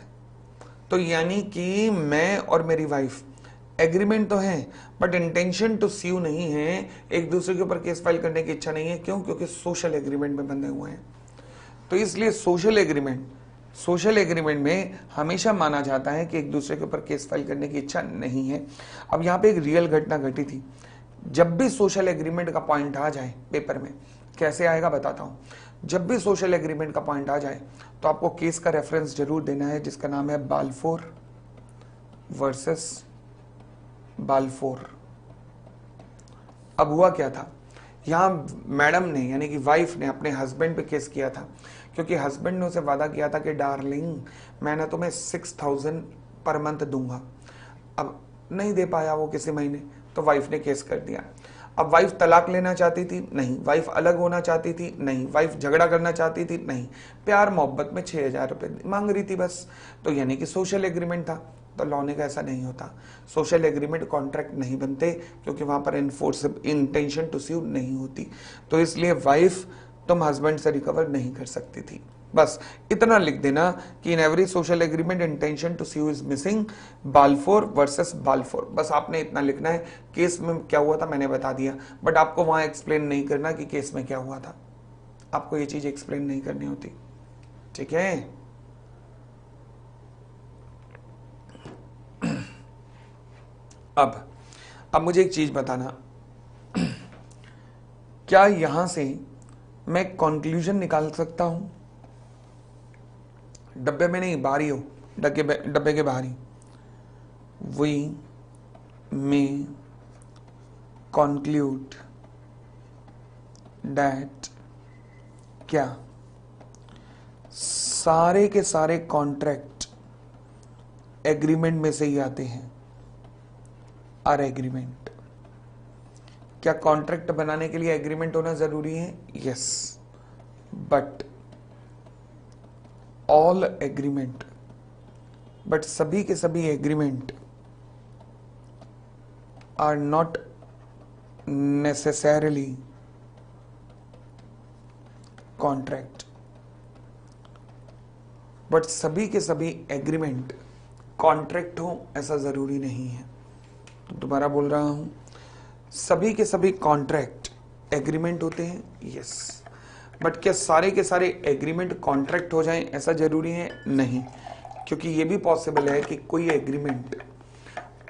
तो यानी कि मैं और मेरी वाइफ एग्रीमेंट तो है, बट इंटेंशन टू स्यू नहीं है, एक दूसरे के ऊपर केस फाइल करने की इच्छा नहीं है। क्यों? क्योंकि सोशल एग्रीमेंट में बंधे हुए हैं। तो इसलिए सोशल एग्रीमेंट में हमेशा माना जाता है कि एक दूसरे के ऊपर केस फाइल करने की इच्छा नहीं है। अब यहाँ पे एक रियल घटना घटी थी। जब भी सोशल एग्रीमेंट का पॉइंट आ जाए पेपर में, कैसे आएगा बताता हूं। जब भी सोशल एग्रीमेंट का पॉइंट आ जाए तो आपको केस का रेफरेंस जरूर देना है, जिसका नाम है बाल्फोर वर्सेस बाल्फोर। अब हुआ क्या था, यहां मैडम ने यानी कि वाइफ ने अपने हस्बैंड पे केस किया था, क्योंकि हस्बैंड ने उसे वादा किया था कि डार्लिंग मैं ना तुम्हें 6000 पर मंथ दूंगा। अब नहीं दे पाया वो किसी महीने, तो वाइफ ने केस कर दिया। अब वाइफ तलाक लेना चाहती थी? नहीं। वाइफ अलग होना चाहती थी? नहीं। वाइफ झगड़ा करना चाहती थी? नहीं। प्यार मोहब्बत में 6,000 रुपए मांग रही थी बस, तो यानी कि सोशल एग्रीमेंट था। तो लॉ ने ऐसा नहीं होता, सोशल एग्रीमेंट कॉन्ट्रैक्ट नहीं बनते, क्योंकि वहां पर इनफोर्सेबल इंटेंशन टू स्यू नहीं होती। तो इसलिए वाइफ तुम हस्बैंड से रिकवर नहीं कर सकती थी। बस इतना लिख देना कि in every social agreement intention to sue is missing, Balfour versus Balfour. बस आपने इतना लिखना है। केस में क्या हुआ था मैंने बता दिया, बट आपको वहां एक्सप्लेन नहीं करना कि केस में क्या हुआ था, आपको ये चीज एक्सप्लेन नहीं करनी होती, ठीक है। अब मुझे एक चीज बताना, क्या यहां से मैं कंक्लूजन निकाल सकता हूं? डब्बे में नहीं, बाहर ही हो, डब्बे के बाहर ही। वी मे कंक्लूड दैट, क्या सारे के सारे कॉन्ट्रैक्ट एग्रीमेंट में से ही आते हैं? आर एग्रीमेंट, क्या कॉन्ट्रैक्ट बनाने के लिए एग्रीमेंट होना जरूरी है? Yes, but all agreement, but सभी के सभी agreement are not necessarily contract, but सभी के सभी एग्रीमेंट कॉन्ट्रैक्ट हो ऐसा जरूरी नहीं है। दोबारा बोल रहा हूं, सभी के सभी कॉन्ट्रैक्ट एग्रीमेंट होते हैं, यस, बट क्या सारे के सारे एग्रीमेंट कॉन्ट्रैक्ट हो जाएं ऐसा जरूरी है? नहीं, क्योंकि ये भी पॉसिबल है कि कोई एग्रीमेंट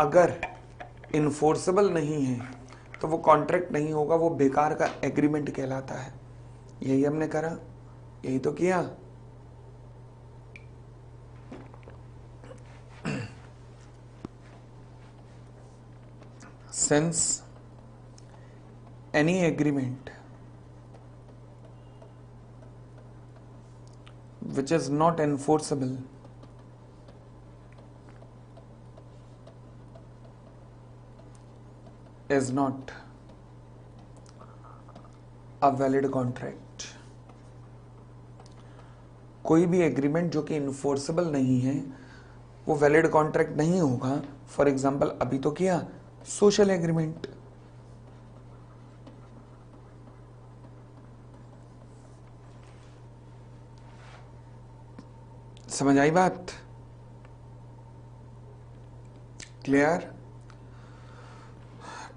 अगर इन्फोर्सेबल नहीं है तो वो कॉन्ट्रैक्ट नहीं होगा, वो बेकार का एग्रीमेंट कहलाता है। यही हमने करा, यही तो किया। Since any agreement which is not enforceable is not a valid contract, कोई भी एग्रीमेंट जो कि इन्फोर्सेबल नहीं है वो वैलिड कॉन्ट्रैक्ट नहीं होगा। फॉर एग्जाम्पल अभी तो किया सोशल एग्रीमेंट, समझ आई बात? क्लियर?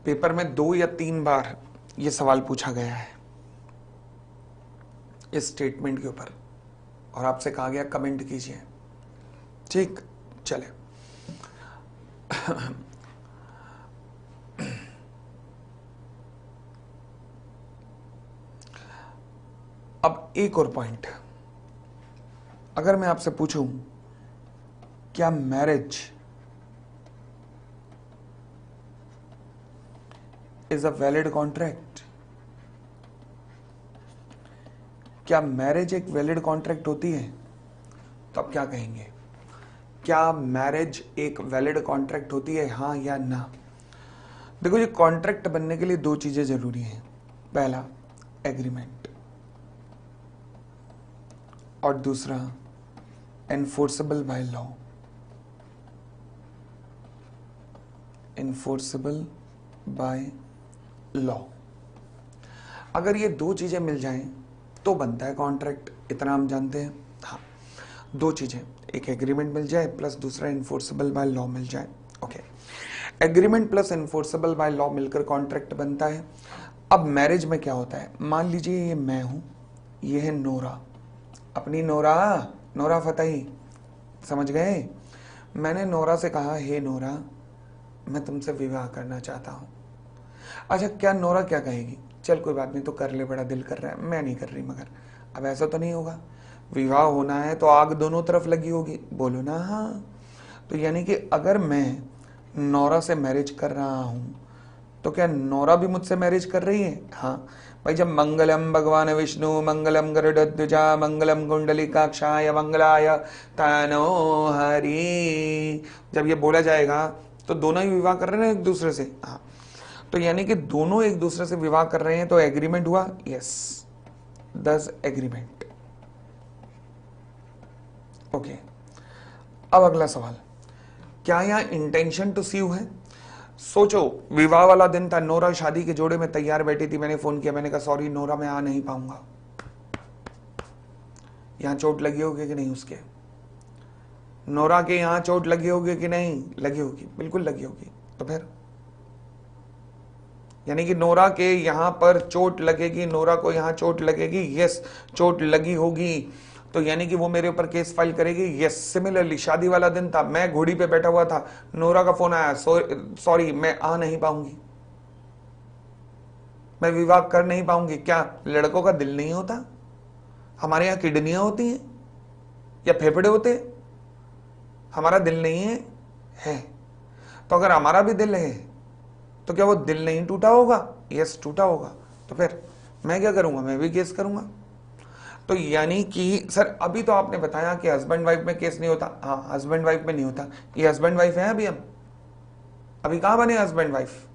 पेपर में 2 या 3 बार ये सवाल पूछा गया है इस स्टेटमेंट के ऊपर, और आपसे कहा गया कमेंट कीजिए, ठीक। चले अब एक और पॉइंट, अगर मैं आपसे पूछूं क्या marriage is a valid contract, क्या मैरिज एक वैलिड कॉन्ट्रैक्ट होती है? तो आप क्या कहेंगे? क्या मैरिज एक वैलिड कॉन्ट्रैक्ट होती है, हाँ या ना? देखो, ये कॉन्ट्रैक्ट बनने के लिए 2 चीजें जरूरी हैं। पहला एग्रीमेंट, और दूसरा enforceable by law. Enforceable by law, अगर ये 2 चीजें मिल जाएं तो बनता है कॉन्ट्रैक्ट, इतना हम जानते हैं। हाँ, 2 चीजें, एक एग्रीमेंट मिल जाए प्लस दूसरा एनफोर्सेबल बाय लॉ मिल जाए। Okay, agreement plus enforceable by law मिलकर कॉन्ट्रैक्ट बनता है। अब मैरिज में क्या होता है, मान लीजिए ये मैं हूं, ये है नोरा, अपनी नोरा, नोरा फतेही, समझ गए? मैंने नोरा से कहा, हे नोरा, मैं तुमसे विवाह करना चाहता हूं। अच्छा, क्या नोरा क्या कहेगी? चल कोई बात नहीं, तो कर ले, बड़ा दिल कर रहा है, मैं नहीं कर रही। मगर अब ऐसा तो नहीं होगा, विवाह होना है तो आग दोनों तरफ लगी होगी, बोलो ना हाँ। तो यानी कि अगर मैं नोरा से मैरिज कर रहा हूं तो क्या नोरा भी मुझसे मैरिज कर रही है? हाँ भाई, जब मंगलम भगवान विष्णु मंगलम गरुड़ध्वजा मंगलम कुंडलिकाक्षाय मंगलाय तनो हरि, जब ये बोला जाएगा तो दोनों ही विवाह कर रहे हैं एक दूसरे से। हाँ, तो यानी कि दोनों एक दूसरे से विवाह कर रहे हैं, तो एग्रीमेंट हुआ, यस, डज एग्रीमेंट। ओके, अब अगला सवाल, क्या यहां इंटेंशन टू सीव है? सोचो, विवाह वाला दिन था, नोरा शादी के जोड़े में तैयार बैठी थी, मैंने फोन किया, मैंने कहा सॉरी नोरा मैं आ नहीं पाऊंगा। यहां चोट लगी होगी कि नहीं? उसके नोरा के यहां चोट लगी होगी कि नहीं लगी होगी? बिल्कुल लगी होगी। तो फिर यानी कि नोरा के यहां पर चोट लगेगी, नोरा को यहां चोट लगेगी, यस चोट लगी होगी, तो यानी कि वो मेरे ऊपर केस फाइल करेगी, यस। सिमिलरली शादी वाला दिन था, मैं घोड़ी पे बैठा हुआ था, नोरा का फोन आया, सॉरी मैं आ नहीं पाऊंगी, मैं विवाह कर नहीं पाऊंगी। क्या लड़कों का दिल नहीं होता? हमारे यहां किडनियां होती हैं या फेफड़े होते हैं? हमारा दिल नहीं है। तो अगर हमारा भी दिल है तो क्या वो दिल नहीं टूटा होगा? यस टूटा होगा। तो फिर मैं क्या करूंगा? मैं भी केस करूंगा। तो यानी कि सर अभी तो आपने बताया कि हस्बैंड वाइफ में केस नहीं होता। हाँ, हस्बैंड वाइफ में नहीं होता। ये हस्बैंड वाइफ है अभी, हम अभी कहां बने हस्बैंड वाइफ?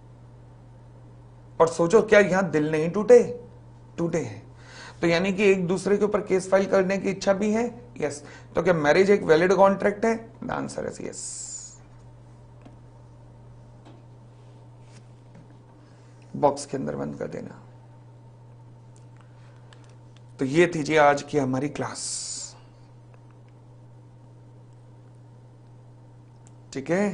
और सोचो, क्या यहां दिल नहीं टूटे? टूटे हैं। तो यानी कि एक दूसरे के ऊपर केस फाइल करने की इच्छा भी है, यस। तो क्या मैरिज एक वैलिड कॉन्ट्रैक्ट है? The answer is yes. Box के अंदर बंद कर देना। तो ये थी जी आज की हमारी क्लास, ठीक है।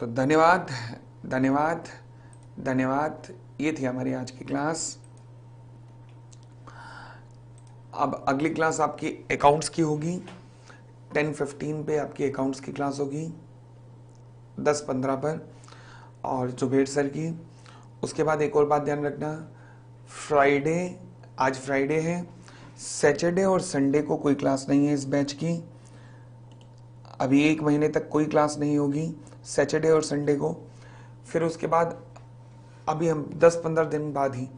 तो धन्यवाद धन्यवाद धन्यवाद, ये थी हमारी आज की क्लास। अब अगली क्लास आपकी अकाउंट्स की होगी, 10:15 पे आपकी अकाउंट्स की क्लास होगी, 10:15 पर, और जुबेर सर की। उसके बाद एक और बात ध्यान रखना, फ्राइडे, आज फ्राइडे है, सैटरडे और संडे को कोई क्लास नहीं है इस बैच की। अभी 1 महीने तक कोई क्लास नहीं होगी सैटरडे और संडे को। फिर उसके बाद अभी हम 10-15 दिन बाद ही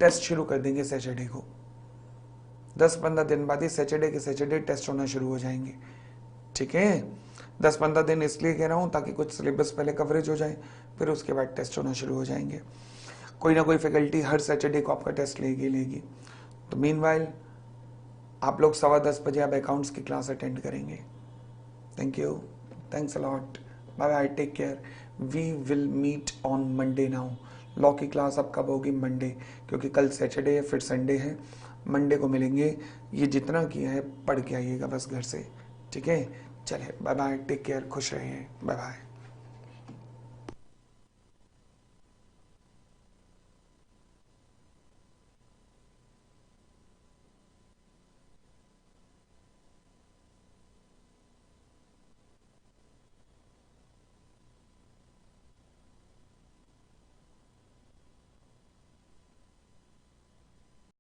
टेस्ट शुरू कर देंगे सैटरडे को। 10-15 दिन बाद ही सैटरडे के सैटरडे टेस्ट होना शुरू हो जाएंगे, ठीक है। 10-15 दिन इसलिए कह रहा हूँ ताकि कुछ सिलेबस पहले कवरेज हो जाए, फिर उसके बाद टेस्ट होना शुरू हो जाएंगे। कोई ना कोई फैकल्टी हर सैटरडे को आपका टेस्ट लेगी। तो मीनवाइल आप लोग 10:15 बजे आप अकाउंट्स की क्लास अटेंड करेंगे। Thank you, thanks a lot, bye bye, take care. We will meet on Monday now. Law की क्लास अब कब होगी? मंडे, क्योंकि कल सैटरडे है, फिर संडे है, मंडे को मिलेंगे। ये जितना किया है पढ़ के आइएगा बस घर से, ठीक है। चले, बाय बाय, टेक केयर, खुश रहिए, बाय बाय।